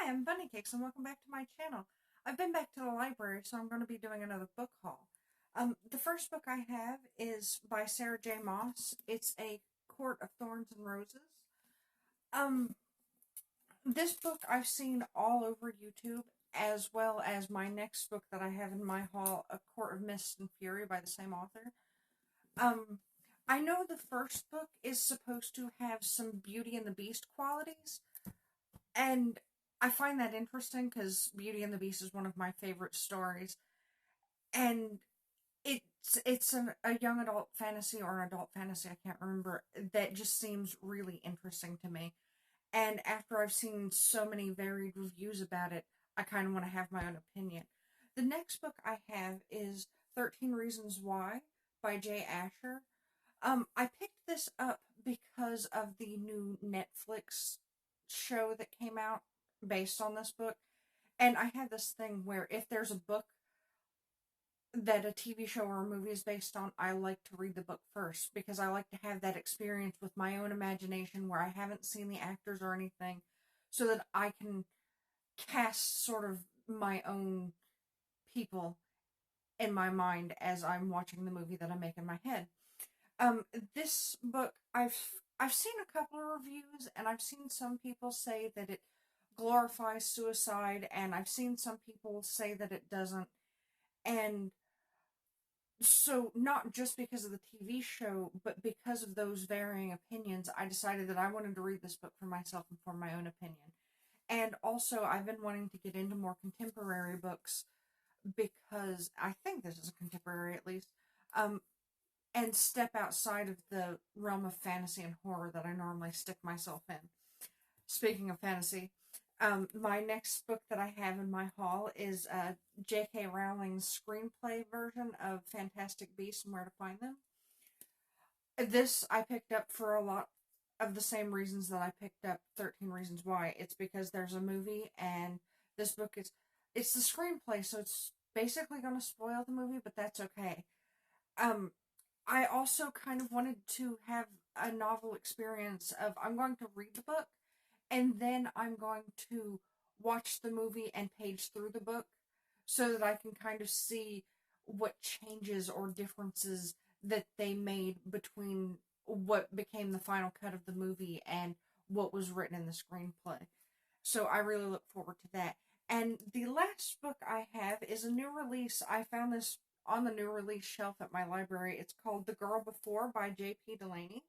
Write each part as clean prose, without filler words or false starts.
Hi, I'm Bunny Cakes and welcome back to my channel. I've been back to the library, so I'm going to be doing another book haul. The first book I have is by Sarah J. Maas. It's A Court of Thorns and Roses. Um, this book I've seen all over YouTube, as well as my next book that I have in my haul, A Court of Mist and Fury by the same author. Um, I know the first book is supposed to have some Beauty and the Beast qualities, and I find that interesting because Beauty and the Beast is one of my favorite stories, and it's a young adult fantasy or an adult fantasy, I can't remember, that just seems really interesting to me. And after I've seen so many varied reviews about it, I kind of want to have my own opinion. The next book I have is 13 Reasons Why by Jay Asher. I picked this up because of the new Netflix show that came out based on this book. And I have this thing where if there's a book that a TV show or a movie is based on, I like to read the book first because I like to have that experience with my own imagination where I haven't seen the actors or anything so that I can cast sort of my own people in my mind as I'm watching the movie that I make in my head. Um, this book, I've seen a couple of reviews, and I've seen some people say that it glorifies suicide, and I've seen some people say that it doesn't. And so, not just because of the TV show, but because of those varying opinions, I decided that I wanted to read this book for myself and for my own opinion. And also, I've been wanting to get into more contemporary books because I think this is a contemporary at least. Um, and step outside of the realm of fantasy and horror that I normally stick myself in. Speaking of fantasy, my next book that I have in my haul is J.K. Rowling's screenplay version of Fantastic Beasts and Where to Find Them. This I picked up for a lot of the same reasons that I picked up 13 Reasons Why. It's because there's a movie, and this book is, it's the screenplay, so it's basically going to spoil the movie, but that's okay. Um, I also kind of wanted to have a novel experience of I'm going to read the book and then I'm going to watch the movie and page through the book so that I can kind of see what changes or differences that they made between what became the final cut of the movie and what was written in the screenplay. So I really look forward to that. And the last book I have is a new release. I found this on the new release shelf at my library. It's called The Girl Before by J.P. Delaney.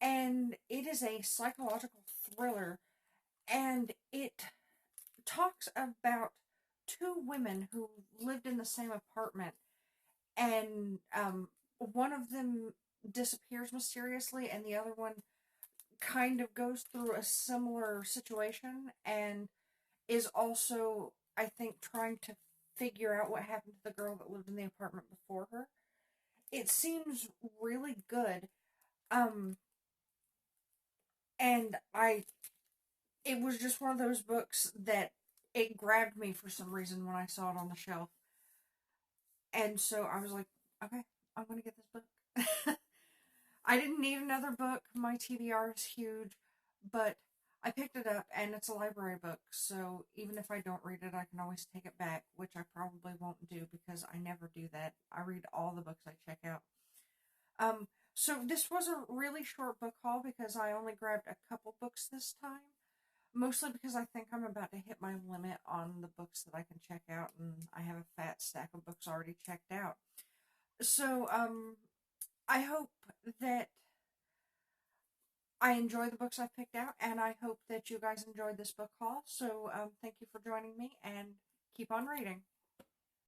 And it is a psychological thriller. And it talks about two women who lived in the same apartment. And one of them disappears mysteriously, and the other one kind of goes through a similar situation and is also, I think, trying to figure out what happened to the girl that lived in the apartment before her. It seems really good. Um, and it was just one of those books that it grabbed me for some reason when I saw it on the shelf. And so I was like, okay, I'm going to get this book. I didn't need another book. My TBR is huge, but I picked it up and it's a library book. So even if I don't read it, I can always take it back, which I probably won't do because I never do that. I read all the books I check out. So this was a really short book haul because I only grabbed a couple books this time. Mostly because I think I'm about to hit my limit on the books that I can check out, and I have a fat stack of books already checked out. So, I hope that I enjoy the books I picked out, and I hope that you guys enjoyed this book haul. So, thank you for joining me, and keep on reading.